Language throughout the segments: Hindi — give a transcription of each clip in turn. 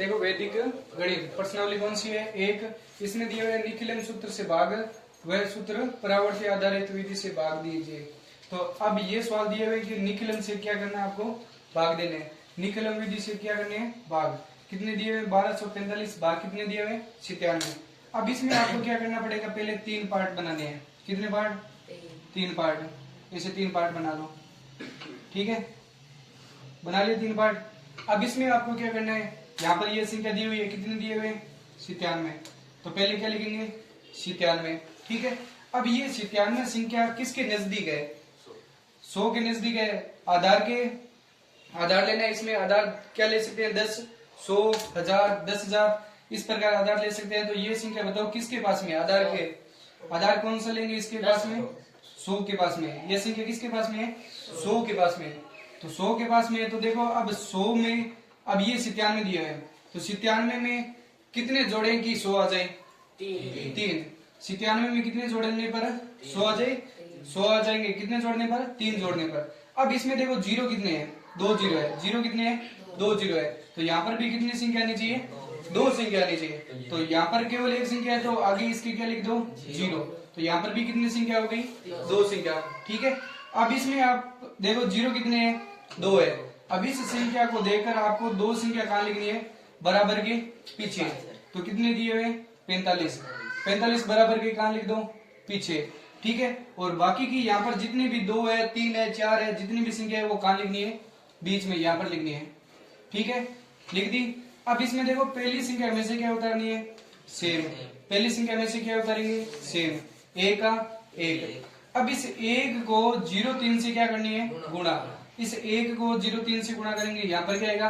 देखो वैदिक गणित प्रश्नावली कौन सी है? एक। इसमें दिया हुआ है निखिलम सूत्र से भाग, वह सूत्र परावर्ती आधारित विधि से भाग दीजिए। तो अब ये सवाल दिए हुए कि निखिलम से क्या करना है, आपको भाग देने हैं। निखिलम विधि से क्या करने हैं, भाग। कितने दिए हुए? 1245। भाग कितने दिए हुए? 97। अब इसमें आपको क्या करना पड़ेगा, पहले 3 पार्ट बनाने हैं। कितने पार्ट? 3 पार्ट। इसे 3 पार्ट बना लो, ठीक है, बना लिए 3 पार्ट। अब इसमें आपको क्या करना है, यहाँ पर ये संख्या दी हुई है, कितने दिए हुए? 97। तो पहले क्या लिखेंगे? 97, ठीक है। अब ये 97 संख्या किसके नजदीक है? 100 के नजदीक है। आधार के, आधार लेना है। इसमें आधार क्या ले सकते हैं? 10, 100, 1000, 10,000, इस प्रकार आधार ले सकते हैं। तो ये संख्या बताओ किसके पास में? आधार के। आधार कौन सा लेंगे इसके पास में? 100 के पास में। ये संख्या किसके पास में है? 100 के पास में। तो 100 के पास में है। तो देखो अब 100 में, अब ये 97 दिया है, तो 97 में कितने जोड़े की 100 आ जाए? 3। 97 में कितने जोड़ने पर 100 आ जाए? 100 आ जाएंगे। कितने जोड़ने पर? 3 जोड़ने पर। अब इसमें देखो जीरो कितने हैं? 2 जीरो है। जीरो कितने हैं? 2 जीरो है। तो यहाँ पर भी कितनी संख्या आनी चाहिए? 2 संख्या आनी चाहिए। तो यहाँ पर केवल एक संख्या है, तो आगे इसकी क्या लिख दो? 0। तो यहाँ पर भी कितनी संख्या हो गई? 2 संख्या, ठीक है। अब इसमें आप देखो जीरो कितने हैं? 2 है। अब इस संख्या को देखकर आपको 2 संख्या कहाँ लिखनी है? बराबर के पीछे। तो कितने दिए हुए? 45। 45 बराबर के कहाँ लिख दो? पीछे, ठीक है। और बाकी की यहाँ पर जितनी भी 2 है, 3 है, 4 है, जितनी भी संख्या है वो कहाँ लिखनी है? बीच में, यहाँ पर लिखनी है, ठीक है। लिख दी। अब इसमें देखो पहली संख्या में से क्या उतारनी है? सेम। पहली संख्या में से क्या उतारेंगे? सेम। एक का 1। अब इस 1 को 0,3 से क्या करनी है? गुणा। इस 1 को 0,3 से गुणा करेंगे, यहाँ पर क्या आएगा?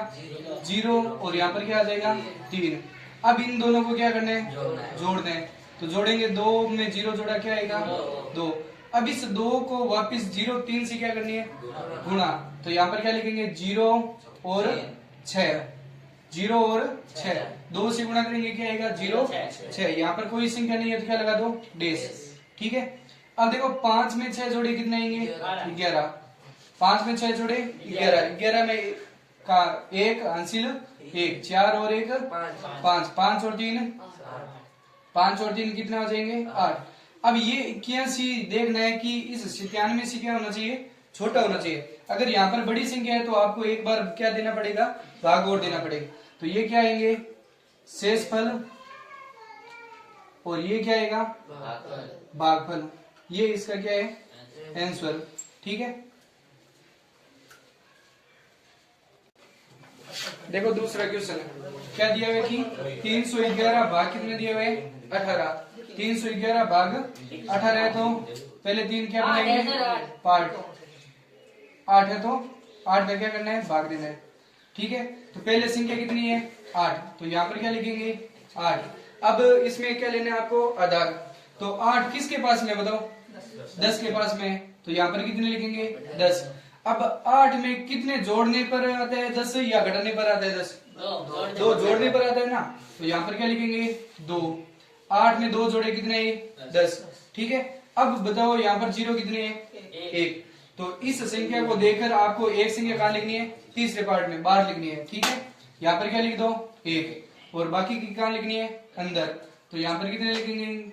0, और यहाँ पर क्या आ जाएगा? 3। अब इन दोनों को क्या करना है? जोड़ना है। तो जोड़ेंगे, 2 में 0 जोड़ा, क्या आएगा? 2। अब इस 2 को वापस 0,3 से क्या करनी है? गुणा। तो यहाँ पर क्या लिखेंगे? 0 और 6। 0 और 6, 2 से गुणा करेंगे, क्या आएगा? 0, 6। यहाँ पर कोई संख्या नहीं है तो क्या लगा दो? डेश, ठीक है। अब देखो 5 में 6 जोड़े कितने आएंगे? 11। 5 में 6 जोड़े 11। 11 में का 1 हासिल 1, 4 और 1 5, 5 और 3 5 और 3 कितना हो जाएंगे? 8। अब ये 81 देखना है कि इस 97 से क्या होना चाहिए? छोटा होना चाहिए। अगर यहाँ पर बड़ी संख्या है तो आपको एक बार क्या देना पड़ेगा? भाग और देना पड़ेगा। तो ये क्या आएंगे? शेषफल, और ये क्या आएगा? भागफल। ये इसका क्या है? आंसर, ठीक है। देखो दूसरा क्वेश्चन क्या दिया हुआ है कि 311 भाग कितने दिए हुए? 18। 311 भाग 18 है, तो पहले 3 क्या बनाएंगे? पार्ट। 8 है तो 8 का क्या करना है? भाग देना है, ठीक है। तो पहले संख्या कितनी है? 8। तो यहाँ पर क्या लिखेंगे? 8। अब इसमें क्या लेना है आपको? आधार। तो 8 किसके पास में बताओ? 10 के पास में। तो यहाँ पर कितने लिखेंगे? 10। अब 8 में कितने जोड़ने पर आता है 10 या घटाने पर आता है 10? 2 जोड़ने पर आता है ना। तो यहाँ पर क्या लिखेंगे? 2। 8 में 2 जोड़े कितने हैं? 10, ठीक है। अब बताओ यहाँ पर 0 कितने हैं? 1। तो इस संख्या को देखकर आपको एक संख्या कहाँ लिखनी है? तीसरे पार्ट में बाहर लिखनी है, ठीक है। यहाँ पर क्या लिख दो? 1, और बाकी की कहाँ लिखनी है? अंदर। तो यहाँ पर कितने लिखेंगे?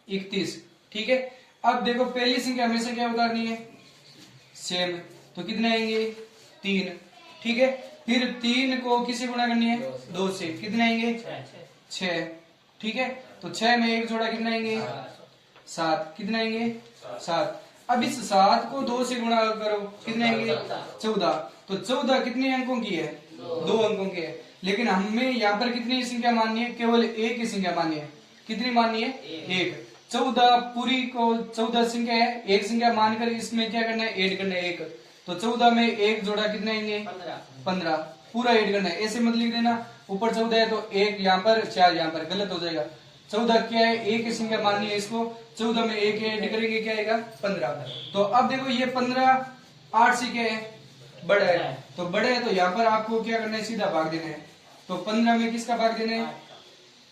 31, ठीक है। अब देखो पहली संख्या में से क्या उतारनी है? सेम। तो कितने आएंगे? 3, ठीक है। फिर 3 को किससे गुणा करनी है? 2 से। कितने आएंगे? 6, ठीक है। तो 6 में 1 जोड़ा कितने आएंगे? 7। कितने आएंगे? 7। अब इस 7 को 2 से गुणा करो, कितने आएंगे? 14। तो 14 कितने अंकों की है? 2 अंकों की है। लेकिन हमें यहाँ पर कितनी संख्या माननी है? केवल एक ही संख्या माननी है। कितनी माननी है? 1। 14 पूरी को 14 संख्या है, एक संख्या मानकर इसमें क्या करना है? ऐड करना है 1। तो 14 में 1 जोड़ा कितने आएंगे? 15। पूरा ऐड करना है, ऐसे मत लिख देना ऊपर 14 है तो 1 यहाँ पर 4 यहाँ पर, गलत हो जाएगा। 14 क्या है? एक ही संख्या माननी है इसको। 14 में 1 ऐड करेंगे, क्या आएगा? 15। तो अब देखो ये 15 8 से क्या है? बड़ा है। तो बड़ा है तो यहाँ पर आपको क्या करना है? सीधा भाग देना है। तो 15 में किसका भाग देना है?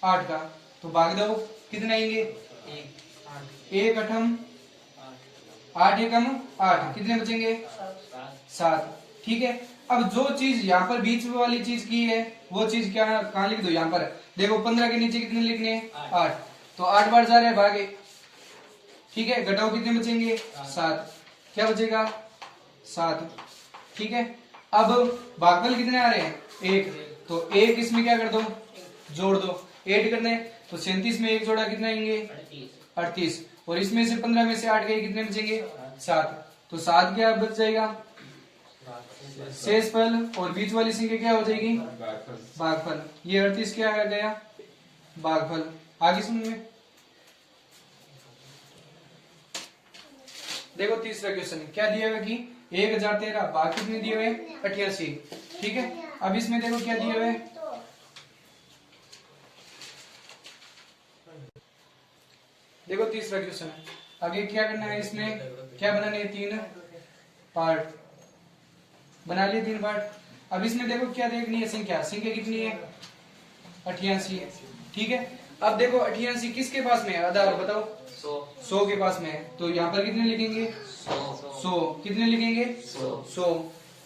8 का। तो भाग दो, कितने आएंगे? 1 8 8 एकम 8, कितने बचेंगे? 7, ठीक है। अब जो चीज यहाँ पर बीच वाली चीज की है वो चीज क्या कहाँ लिख दो, यहाँ पर देखो 15 के नीचे कितने लिखने हैं 8, तो 8 बार जा रहे हैं भागे, ठीक है। घटाओ कितने बचेंगे 7, क्या बचेगा 7, ठीक है। अब भागफल कितने आ रहे हैं 1, तो 1 इसमें क्या कर दो जोड़ दो, 8 करने, तो 37 में 1 जोड़ा कितना आएंगे 38, और इसमें से 15 में से 8 गए कितने बचेंगे 7, तो 7 क्या बच जाएगा शेषफल, और बीच वाली संख्या क्या हो जाएगी भागफल। ये 38 क्या आ गया भागफल। आगे सुन में देखो तीसरा क्वेश्चन क्या दिया हुआ कि 1013 भाग कितने दिए हुए 88, ठीक है। अब इसमें देखो क्या दिया हुआ है, देखो तीसरा क्वेश्चन है। आगे क्या करना है, इसमें क्या बनाने हैं 3 पार्ट बना लिए 3 पार्ट। अब इसमें देखो क्या देखनी है संख्या, संख्या कितनी है 88 है, ठीक है। अब देखो 88 किसके पास में है आधार बताओ 100 के पास में है, तो यहाँ पर कितने लिखेंगे 100, कितने लिखेंगे 100।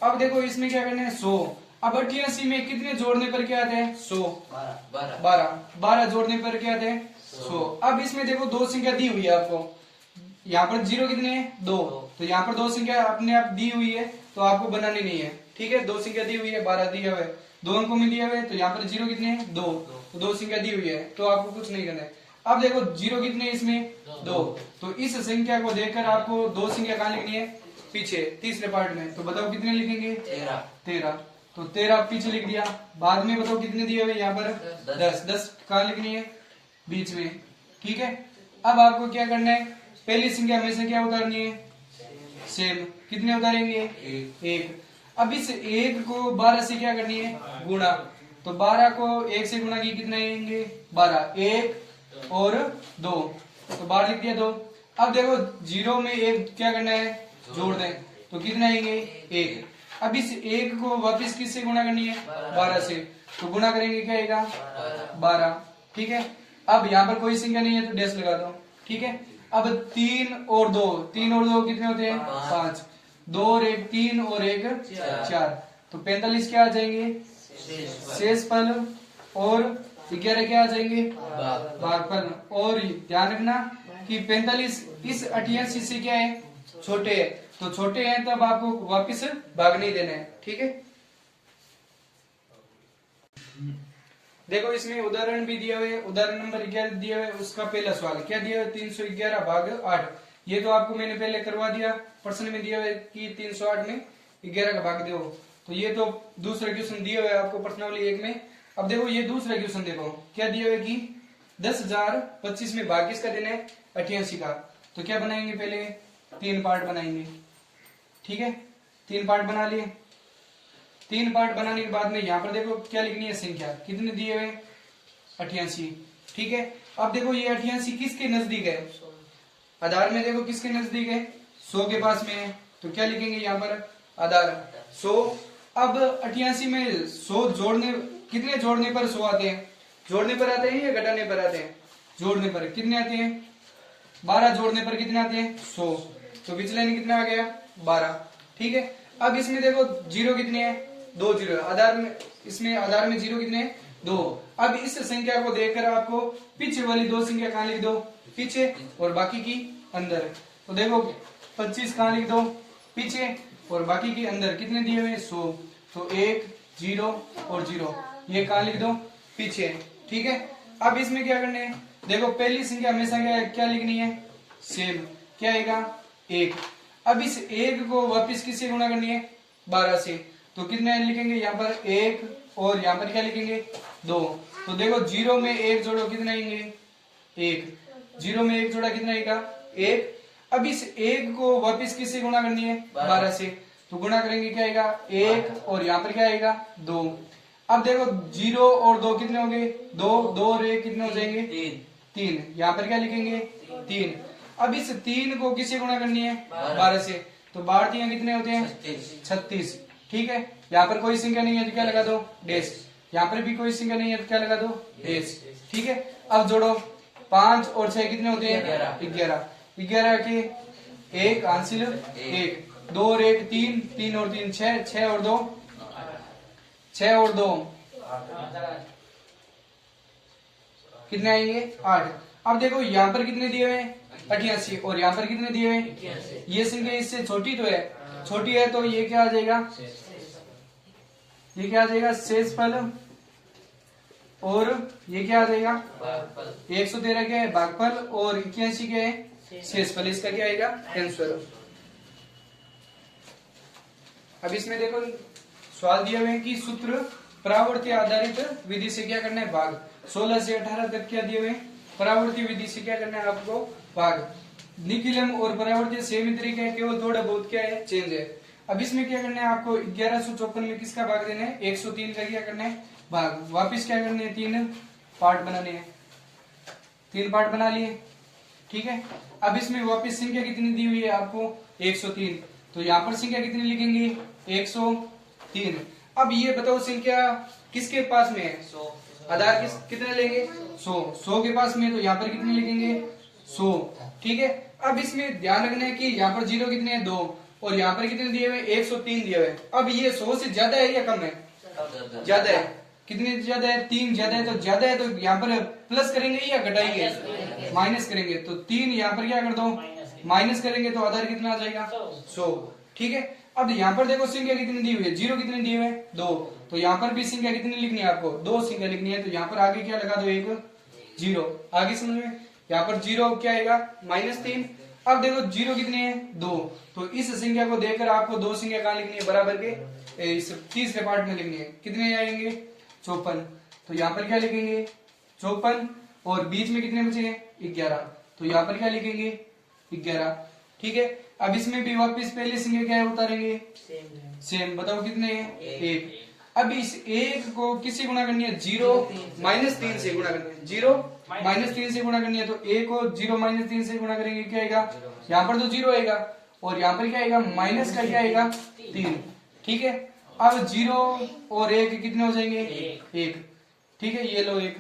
अब देखो इसमें क्या करना है 100, अब 88 में कितने जोड़ने पर क्या आते हैं 100, 12 जोड़ने पर क्या आते हैं 100। अब इसमें देखो दो संख्या दी हुई है आपको, यहाँ पर 0 कितने हैं 2, तो यहाँ पर दो संख्या अपने आप दी हुई है तो आपको बनानी नहीं है, ठीक है। दो संख्या दी हुई है 12 दिया हुआ है, 2 अंकों में दिया हुआ है, तो यहाँ पर 0 कितने हैं 2, तो दो संख्या दी हुई है तो आपको कुछ नहीं करना है। अब देखो 0 कितने हैं इसमें 2, तो इस संख्या को देखकर आपको दो संख्या कहाँ लिखनी है पीछे तीसरे पार्ट में, तो बताओ कितने लिखेंगे 13, तो 13 पीछे लिख दिया। बाद में बताओ कितने दिए हुए यहाँ पर 10 कहाँ लिखनी है बीच में, ठीक है। अब आपको क्या करना है, पहली संख्या में से क्या उतारनी है सेम, कितने उतारेंगे 1। अब इस 1 को 12 से क्या करनी है गुणा, तो 12 को 1 से गुणा की कितने आएंगे 12, 1 और 2, तो 12 लिख दिया 2। अब देखो 0 में 1 क्या करना है जोड़ दें, तो कितने आएंगे 1। अब इस 1 को वापस किससे गुणा करनी है 12 से, तो गुणा करेंगे क्या आएगा 12, ठीक है। अब यहाँ पर कोई संख्या नहीं है तो डैश लगा दो, ठीक है। अब 3 और 2 कितने होते हैं 5, 2 और 1 3 और 1 4, तो 45 क्या आ जाएंगे शेषफल, और 11 क्या आ जाएंगे भागफल। और ध्यान रखना कि 45 इस 88 से क्या है छोटे है, तो छोटे हैं तब आपको वापस भाग नहीं देना है, ठीक है। देखो इसमें उदाहरण भी दिया हुआ है, उदाहरण नंबर 11 दिया हुआ है, उसका पहला सवाल क्या दिया हुआ है 311 भाग 8। ये तो आपको मैंने पहले करवा दिया, प्रश्न में दिया हुआ है कि 308 में 11 का भाग दो, तो ये तो दूसरा क्वेश्चन दिया हुआ है आपको प्रश्नावली 1 में। अब देखो ये दूसरा क्वेश्चन देखो क्या दिया हुआ है कि 10,025 में भाग किसका देना है 88 का, तो क्या बनाएंगे पहले 3 पार्ट बनाएंगे, ठीक है। 3 पार्ट बना लिए, 3 पार्ट बनाने के बाद में यहाँ पर देखो क्या लिखनी है संख्या, कितने दिए हुए 88, ठीक है। अब देखो ये 88 किसके नजदीक है, आधार में देखो किसके नजदीक है 100 के पास में है, तो क्या लिखेंगे यहाँ पर आधार 100। अब 88 में 100 जोड़ने कितने जोड़ने पर 100 आते हैं, जोड़ने पर आते हैं या घटाने पर आते हैं, जोड़ने पर कितने आते हैं 12, जोड़ने पर कितने आते हैं 100, तो विचलन कितना आ गया 12, ठीक है। अब इसमें देखो 0 कितने हैं 2 0, आधार में इसमें आधार में 0 कितने हैं 2। अब इस संख्या को देखकर आपको पीछे वाली दो संख्या कहाँ लिख दो पीछे और बाकी की अंदर, तो देखो 25 कहाँ लिख दो पीछे और बाकी की अंदर, कितने दिए हुए 100, तो 1 0 और 0 ये कहाँ लिख दो पीछे, ठीक है। अब इसमें क्या करने है, देखो पहली संख्या हमेशा क्या लिखनी है सेम, क्या आएगा 1। अब इस 1 को वापस किससे गुणा करनी है 12 से, तो कितने लिखेंगे यहाँ पर 1 और यहाँ पर क्या लिखेंगे 2, तो देखो 0 में 1 जोड़ो कितने आएंगे 1, 0 में 1 जोड़ा कितना आएगा 1। अब इस 1 को वापस किससे गुणा करनी है 12 से, तो गुणा करेंगे क्या आएगा 1 और यहाँ पर क्या आएगा 2। अब देखो 0 और 2 कितने होंगे 2 और 1 कितने हो जाएंगे 3, यहाँ पर क्या लिखेंगे 3। अब इस 3 को किससे गुणा करनी है 12 से, तो 12 कितने होते हैं 36, ठीक है। यहाँ पर कोई संख्या नहीं है तो क्या लगा दो डैश, यहाँ पर भी कोई संख्या नहीं है तो क्या लगा दो डैश, ठीक है। अब जोड़ो 5 और 6 कितने होते हैं 11 के 1 हासिल 1, 2 और 1 3, 3 और 3 6, 6 और 2 6 और 2 कितने आएंगे 8। अब देखो यहाँ पर कितने दिए हुए हैं 88 और यहाँ पर कितने दिए हुए हैं, ये संख्या इससे छोटी तो है, छोटी है तो ये क्या आ जाएगा, ये क्या आ जाएगा शेषफल, और ये क्या आ जाएगा 113 क्या है भागफल और 81 क्या है शेषफल, इसका क्या आएगा आंसर। अब इसमें देखो सवाल दिए हुए हैं कि सूत्र परावर्ती आधारित विधि से क्या करना है भाग, 16 से 18 तक क्या दिए हुए हैं, परावर्ती विधि से क्या करना है आपको भाग। निखिलम और परावर्ती सेम ही तरीके है, केवल थोड़ा बहुत क्या है चेंज है। अब इसमें क्या करना है आपको 1154 में किसका भाग देना है 103 का क्या करना है भाग, वापिस क्या करने है 3 पार्ट बनाने हैं, 3 पार्ट बना लिए ठीक है। अब इसमें वापिस संख्या कितनी दी हुई है आपको 103, तो यहाँ पर संख्या कितनी लिखेंगे 103। अब ये बताओ संख्या किसके पास में है, आधार कितने लेंगे 100 के पास में, तो यहाँ पर कितने लिखेंगे 100 ठीक है। अब इसमें ध्यान रखना है कि यहाँ पर 0 कितने हैं 2 और यहाँ पर कितने दिए हुए 103 दिए हुए। अब ये 100 से ज्यादा है या कम है, ज्यादा है, कितने ज्यादा है 3 ज्यादा है, तो ज्यादा है तो यहाँ पर प्लस करेंगे या घटाएंगे माइनस करेंगे, तो 3 यहाँ पर क्या कर दो माइनस करेंगे तो आधार कितना आ जाएगा 100 ठीक है। अब यहाँ पर देखो संख्या कितनी दी हुई है 0 कितने दिए हुए 2, तो यहाँ पर भी संख्या कितनी लिखनी है आपको 2 संख्या लिखनी है, तो यहाँ पर आगे क्या लगा दो एक 0, आगे समझ में, यहाँ पर 0 क्या आएगा -3। अब देखो 0 कितने हैं 2, तो इस संख्या को देखकर आपको 2 संख्या कहाँ लिखनी है बराबर के इस तीसरे पार्ट में लिखनी है, कितने आएंगे 54, तो यहाँ पर क्या लिखेंगे 54 और बीच में कितने बचे हैं 11, तो यहाँ पर क्या लिखेंगे 11 ठीक है। अब इसमें भी वापस पहले संख्या क्या है उतारेंगे सेम, बताओ कितने हैं 1। अब इस 1 को किससे गुणा करनी है 0 -3 से गुणा करनी है, 0 -3 से गुणा करनी है, तो 1 को 0 -3 से गुणा करेंगे क्या आएगा, यहाँ पर तो 0 आएगा और यहाँ पर क्या आएगा माइनस का क्या आएगा 3 ठीक है। अब 0 और 1 कितने हो जाएंगे 1 ठीक है, ये लो 1।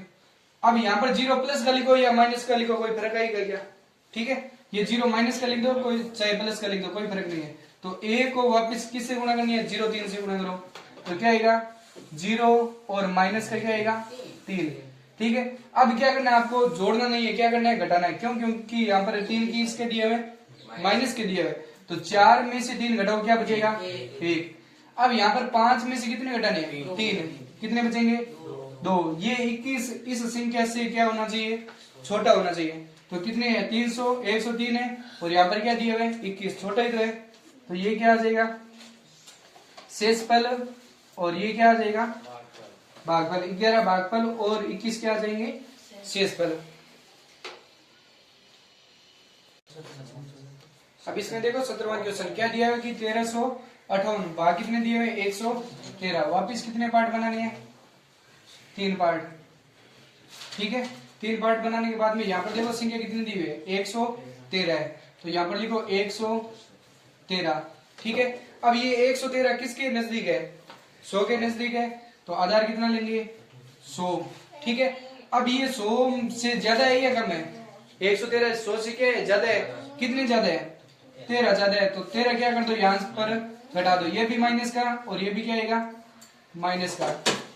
अब यहाँ पर 0 प्लस का लिखो या माइनस का लिखो कोई फर्क आएगा क्या, ठीक है, ये 0 माइनस का लिख दो कोई चाहे प्लस का लिख दो कोई फर्क नहीं है। तो a को वापस किससे गुणा करनी है 0 3 से गुणा करो, तो क्या आएगा 0 और माइनस का क्या आएगा 3 ठीक है। अब क्या करना है आपको जोड़ना नहीं है, क्या करना है घटाना है, क्यों, क्योंकि यहाँ पर 3 की इसके दिए हुए माइनस के दिए हुए, तो 4 में से 3 घटाओ क्या बचेगा 1। अब यहाँ पर 5 में से कितने घटाने 3, कितने बचेंगे 2, ये 21 इस संख्या से क्या होना चाहिए छोटा होना चाहिए, तो कितने हैं 300 103 है और यहाँ पर क्या दिए हुए 21 छोटा ही तो है, तो ये क्या आ जाएगा शेषफल और ये क्या आ जाएगा भागफल, 11 भागफल और 21 क्या आ जाएंगे शेषफल। अब इसमें देखो 17वां क्वेश्चन क्या दिया है कि 1358 भाग कितने दिए हुए 113, वापिस कितने पार्ट बनाने हैं 3 पार्ट ठीक है। 3 पार्ट बनाने के बाद में यहाँ पर देखो संख्या कितनी दी हुई है 113 है, तो यहाँ पर लिखो 113 ठीक है। अब ये 113 किसके नजदीक है 100 के नजदीक है, तो आधार कितना लेंगे 100 ठीक है। अब ये 100 से ज्यादा है या कम है 113 100 से क्या है ज्यादा है, कितने ज्यादा है 13 ज्यादा है, तो 13 क्या कर दो यहाँ पर घटा दो, ये भी माइनस का और ये भी क्या आएगा माइनस का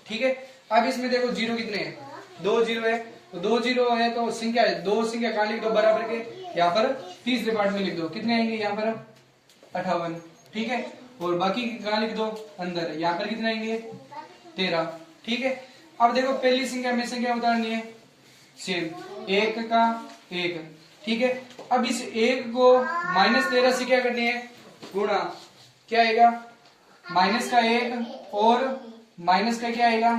ठीक है। अब इसमें देखो 0 कितने हैं 2 0 है, तो 2 0 है तो संख्या है 2 संख्या कहाँ लिख दो बराबर के, यहाँ पर तीसरे पार्ट में लिख दो, कितने आएंगे यहाँ पर 58 ठीक है, और बाकी कहाँ लिख दो अंदर, यहाँ पर कितने आएंगे 13 ठीक है। अब देखो पहली संख्या में संख्या उतारनी है सेम 1 का 1 ठीक है। अब इस 1 को -13 से क्या करनी है गुणा, क्या आएगा माइनस का 1 और माइनस का क्या आएगा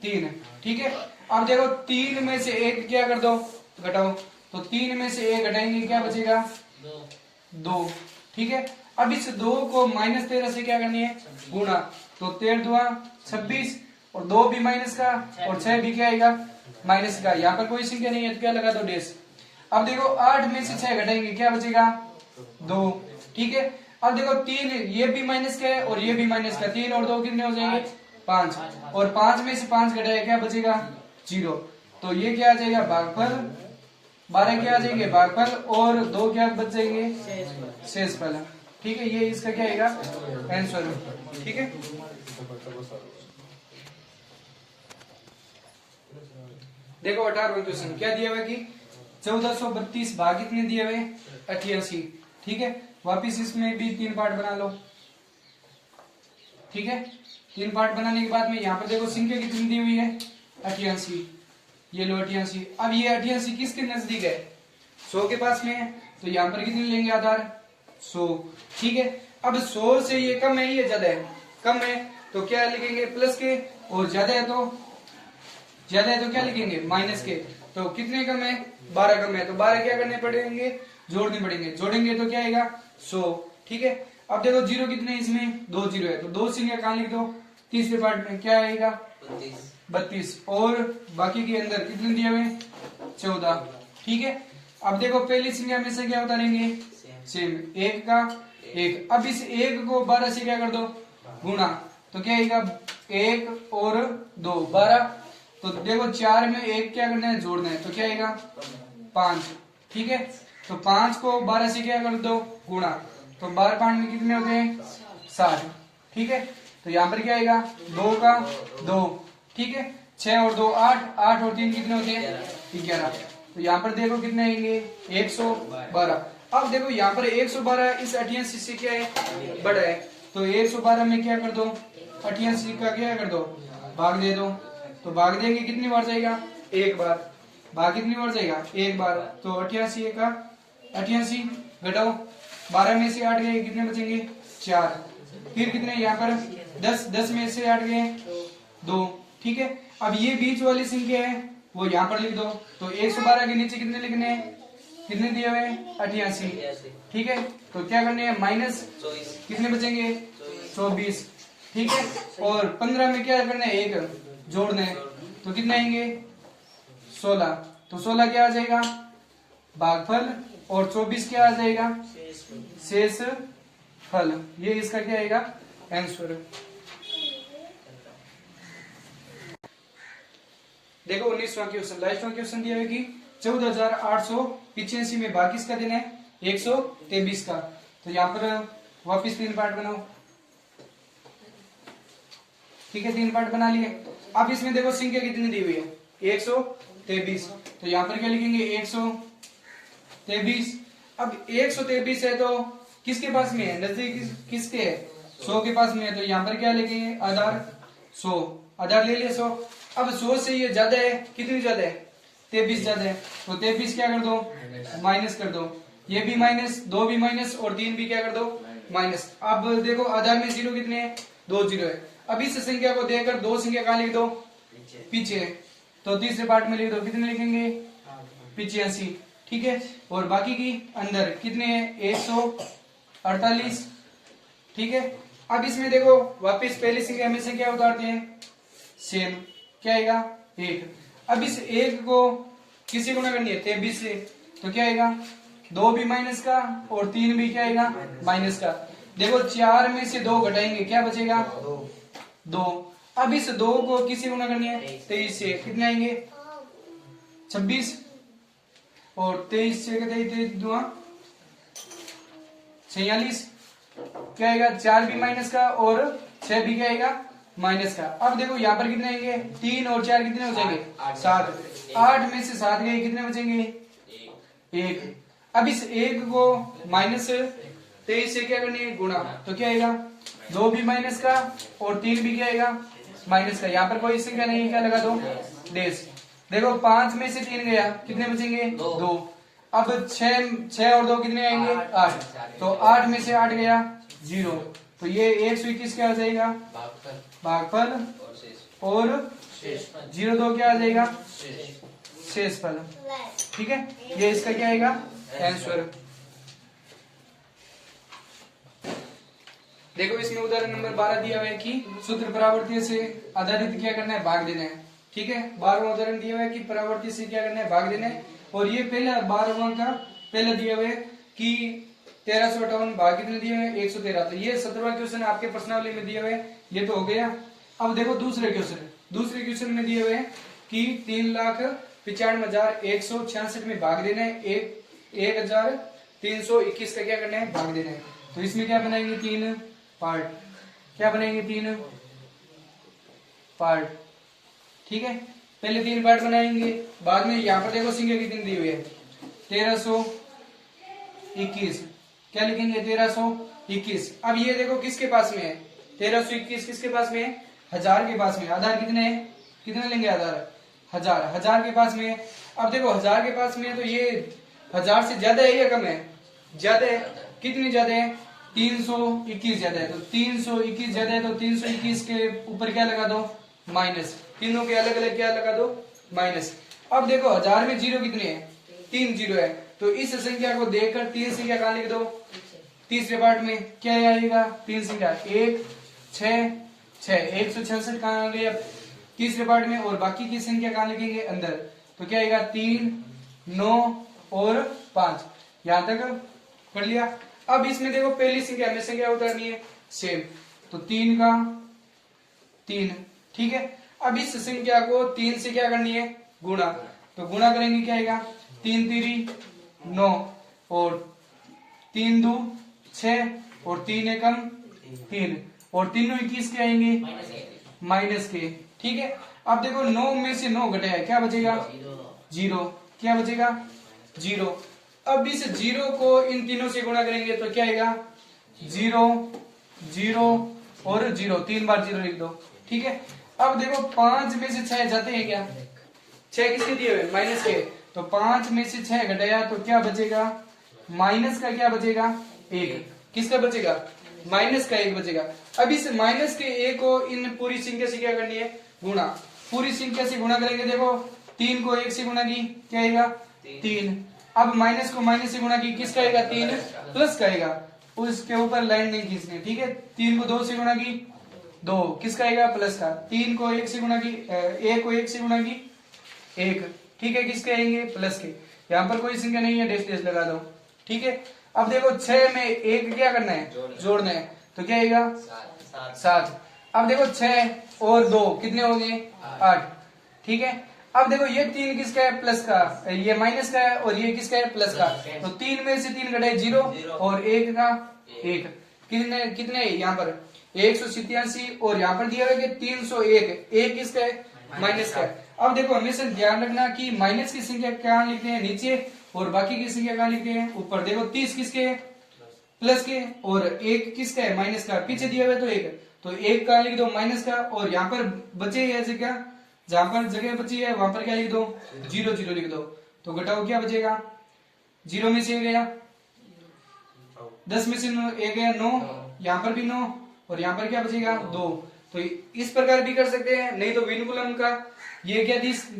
3 ठीक है। अब देखो 3 में से 1 क्या कर दो घटाओ, तो 3 में से 1 घटाएंगे क्या बचेगा 2 ठीक है। अब इस 2 को -13 से क्या करनी है गुणा, तो 13 2 26 और 2 भी माइनस का और 6 भी क्या आएगा माइनस का, यहाँ पर कोई संख्या नहीं है तो क्या लगा दो डेस। अब देखो 8 में से 6 घटाएंगे क्या बचेगा 2 ठीक है। अब देखो 3 ये भी माइनस का है और ये भी माइनस का, 3 और 2 कितने हो जाएंगे 5 और 5 में से 5 घटाए क्या बचेगा 0, तो ये क्या आ जाएगा भागफल, 12 क्या आ जाएंगे भागफल और 2 क्या बच जाएंगे शेषफल ठीक है। ये इसका क्या आएगा आंसर ठीक है। देखो 18वां क्वेश्चन क्या दिया हुआ है कि 1432 भाग कितने दिए हुए 88। ठीक है, वापिस इसमें भी 3 पार्ट बना लो। ठीक है, 3 पार्ट बनाने के बाद में यहाँ पर देखो संख्या कितनी दी हुई है 88। ये लो 88। अब ये 88 किसके नजदीक है 100 के पास में है, तो यहाँ पर कितने लेंगे आधार 100। ठीक है, अब 100 से ये कम है ये ज्यादा है, कम है तो क्या लिखेंगे प्लस के, और ज्यादा है तो क्या लिखेंगे माइनस के। तो कितने कम है 12 कम है, तो 12 क्या करने पड़ेंगे जोड़ने पड़ेंगे, जोड़ेंगे तो क्या आएगा 100। ठीक है, अब देखो जीरो कितने इसमें 2 जीरो है, तो 2 संख्या कहां लिख दो तीसरे पार्ट में, क्या आएगा 32, और बाकी के अंदर कितने दिए हुए 14। ठीक है, अब देखो पहली संख्या में से क्या उतारेंगे सेम, एक का एक। अब इस एक को 12 से क्या कर दो गुणा, तो क्या आएगा 1 और 2 12। तो देखो 4 में 1 क्या करना है जोड़ना है, तो क्या आएगा 5। ठीक है, तो 5 को 12 से क्या कर दो गुणा, तो 12 5 में कितने होते हैं 60। ठीक है, तो यहाँ पर क्या आएगा 2 का 2। ठीक है, 6 और 2 8, 8 और 3 कितने होते हैं 11। तो यहाँ पर देखो कितने आएंगे 112। अब देखो यहाँ पर 112 इस 88 से क्या है बड़ा है, तो 112 में क्या कर दो 88 का क्या कर दो भाग दे दो, तो भाग देंगे कितनी बार जाएगा एक बार, भाग कितनी बार जाएगा एक बार। तो 88 का 88 घटाओ 12 में से 8 गए कितने बचेंगे 4, फिर कितने यहाँ पर 10 में से 8 गए 2। ठीक है, अब ये बीच वाली संख्या है वो यहाँ पर लिख दो, तो 112 के नीचे कितने लिखने हैं, कितने दिए हुए 88। ठीक है, तो क्या करने हैं माइनस कितने बचेंगे 24। ठीक है, और 15 में क्या करना है एक जोड़ना है, तो कितने आएंगे 16। तो 16 क्या आ जाएगा भागफल, और 24 क्या आ जाएगा शेष फल। ये इसका क्या आएगा आंसर। देखो 19वां क्वेश्चन, लास्टवां क्वेश्चन दिया है कि 14,885 में भाग किसका देना है 123 का। तो यहाँ पर वापिस 3 पार्ट बनाओ। ठीक है, 3 पार्ट बना लिए। अब इसमें देखो संख्या कितनी दी हुई है 123, तो यहाँ पर क्या लिखेंगे 123। अब 123 है तो किसके पास में है नजदीक किसके है 100 के पास में है, तो यहाँ पर क्या लिखेंगे आधार 100, आधार ले लिया 100। अब 100 से ये ज्यादा है, कितनी ज्यादा है 23 ज्यादा है, तो 23 क्या कर दो माइनस कर दो, ये भी माइनस 2 भी माइनस और 3 भी क्या कर दो माइनस। अब देखो आधार में जीरो कितने हैं 2 जीरो है। अब इस संख्या को देकर 2 संख्या कहाँ लिख दो पीछे, तो तीसरे पार्ट में लिख दो, कितने लिखेंगे 85। ठीक है, और बाकी की अंदर कितने हैं 148। ठीक है, अब इसमें देखो वापस पहली संख्या में से क्या उतारते हैं सेम, क्या आएगा 1। अब इस 1 को किसी गुणा करनी है 23 से, तो क्या आएगा 2 भी माइनस का और 3 भी क्या आएगा माइनस का। देखो 4 में से 2 घटाएंगे क्या बचेगा 2। अब इस 2 को किसी गुणा करनी है 23 से, कितने आएंगे 26, और 23 से 23 2 46, क्या आएगा 4 भी माइनस का और 6 भी क्या आएगा माइनस का। अब देखो यहाँ पर कितने आएंगे 3 और 4 कितने हो जाएंगे 7, 8 में से 7 गए कितने बचेंगे 1। अब इस 1 को माइनस 23 से क्या करनी है गुणा, तो क्या आएगा 2 भी माइनस का और 3 भी क्या आएगा माइनस का। यहाँ पर कोई संख्या नहीं, क्या लगा दो डेस। देखो 5 में से 3 गया कितने बचेंगे 2। अब 6 और 2 कितने आएंगे 8, तो 8 में से 8 गया 0, तो ये 121 क्या आ जाएगा भागफल, और 0 2 क्या आ जाएगा शेषफल। ठीक है, ये इसका क्या आएगा आंसर। देखो इसमें उदाहरण नंबर 12 दिया हुआ है कि सूत्र परावर्ती से आधारित क्या करना है भाग देना है। ठीक है, 12वां उदाहरण दिया हुआ है कि परावर्ती से क्या करना है भाग देना है, और ये पहला 12वां का पहला दिया हुआ है कि 1358 भाग कितने दिए हुए 113। तो ये 17वां क्वेश्चन आपके प्रश्नावली में दिया हुआ है, ये तो हो गया। अब देखो दूसरे क्वेश्चन में दिए हुए हैं कि 3,95,166 में भाग देना है 1,321 का क्या करना है भाग देना है। तो इसमें क्या बनाएंगे 3 पार्ट, क्या बनाएंगे 3 पार्ट। ठीक है, पहले 3 पार्ट बनाएंगे, बाद में यहाँ पर देखो संख्या कितनी दी हुई है 1321, क्या लिखेंगे 1321। अब ये देखो किसके पास में है 1321, किसके पास में है 1000 के पास में। आधार कितने है, कितने लेंगे आधार 1000, 1000 के पास में है। अब देखो 1000 के पास में है तो ये 1000 से ज्यादा है या कम है, ज्यादा है। कितनी ज्यादा है 321 ज्यादा है, तो 321 ज्यादा है तो 321 के ऊपर क्या लगा दो माइनस, तीनों के अलग अलग क्या लगा दो माइनस। अब देखो 1000 में जीरो कितने हैं 3 जीरो है, तो इस संख्या को देखकर 3 संख्या कहां लिख दो, तीसरे पार्ट में क्या आएगा 3 संख्या 1 6 6 166 कहां आ गया तीसरे पार्ट में, और बाकी की संख्या कहां लिखेंगे अंदर, तो क्या आएगा 3 9 और 5, यहां तक पढ़ लिया। अब इसमें देखो पहली संख्या में संख्या उतारनी है सेम, तो 3 का 3, ठीक है। अब इस संख्या को 3 से क्या करनी है गुणा, तो गुणा करेंगे क्या आएगा 3 3 9 और 3 2 6 और 3 एकम 3 और तीनों 21 के आएंगे माइनस के, ठीक है। अब देखो 9 में से 9 घटाया क्या बचेगा 0, क्या बचेगा 0। अब इस 0 को इन तीनों से गुणा करेंगे तो क्या आएगा 0 0 और 0, 3 बार 0 लिख दो, ठीक है। अब देखो 5 में से 6 जाते हैं क्या, 6 किसके दिए हुए माइनस के, तो 5 में से 6 घटाया तो क्या बचेगा माइनस का, क्या बचेगा 1, किसका बचेगा माइनस का 1 बचेगा। अब इस माइनस के 1 को इन पूरी संख्या से क्या करनी है गुणा, पूरी संख्या से गुणा करेंगे। देखो 3 को 1 से गुणा की क्या आएगा 3, अब माइनस को माइनस से गुणा की किसका आएगा 3 प्लस का आएगा, उसके ऊपर लाइन नहीं खींचनी, ठीक है। 3 को 2 से गुणा की 2, किसका आएगा प्लस का। 3 को 1 से गुणा की 1 को 1 से गुणा की 1, ठीक है, किसके आएंगे प्लस के। यहाँ पर कोई संख्या नहीं है डैश डैश लगा दो, ठीक है। अब देखो 6 में 1 क्या करना है जोड़ना है, तो क्या आएगा 7। अब देखो 6 और 2 कितने हो गए 8, ठीक है। अब देखो ये 3 किसका है प्लस का, ये माइनस का है, और ये किसका है प्लस का, तो 3 में से 3 घटाए 0 और 1 का 1, कितने कितने यहाँ पर 187, और यहाँ पर दिया हुआ है 301, 1 किसका है माइनस का है। अब देखो हमेशा ध्यान रखना कि माइनस की संख्या कहाँ लिखते हैं नीचे और बाकी की संख्या कहाँ लिखते हैं ऊपर। देखो 30 किसके है प्लस के, और 1 किसका है माइनस का, पीछे दिया हुआ है तो 1 का लिख दो माइनस का, और यहाँ पर बचे ऐसे क्या जहां पर जगह बची है वहां पर क्या लिख दो 0 0 लिख दो, तो घटाओ क्या बचेगा 0 में से 1 गया 10 में से 1 गया 9, यहाँ पर भी 9 और यहाँ पर क्या बचेगा 2। तो इस प्रकार भी कर सकते हैं, नहीं तो विनकुलम का ये क्या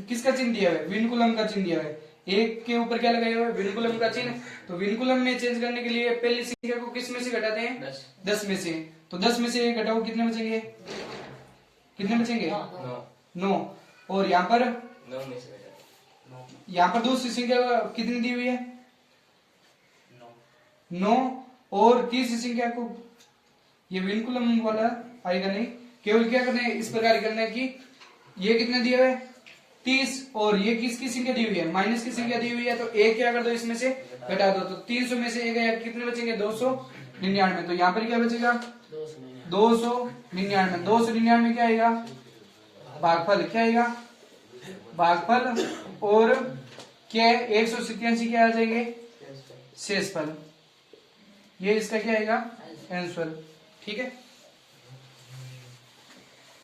किसका चिन्ह दिया हुआ है विनकुलम का चिन्ह दिया हुआ है, 1 के ऊपर क्या लगाया हुआ है विनकुलम का चिन्ह। तो विनकुलम में चेंज करने के लिए पहली संख्या को किस में से घटाते हैं 10 में से, तो 10 में से 1 घटाओ कितने बचेंगे, कितने बचेंगे 9, और यहाँ पर 9 में से यहाँ पर दूसरी संख्या कितनी दी हुई है 9, और तीसरी संख्या को ये विनकुलम वाला आएगा नहीं, केवल क्या करना है इस प्रकार करना है कि ये कितने दिया हुआ है 30, और ये किसकी संख्या दी हुई है माइनस की संख्या दी हुई है, तो 1 क्या कर दो इसमें से घटा दो, तो 300 में से 1 गया कितने बचेंगे 299, तो यहाँ पर क्या बचेगा 299, 299 क्या आएगा भागफल, क्या आएगा भागफल, और क्या 187 क्या आ जाएंगे शेषफल, ये इसका क्या आएगा आंसर, ठीक है।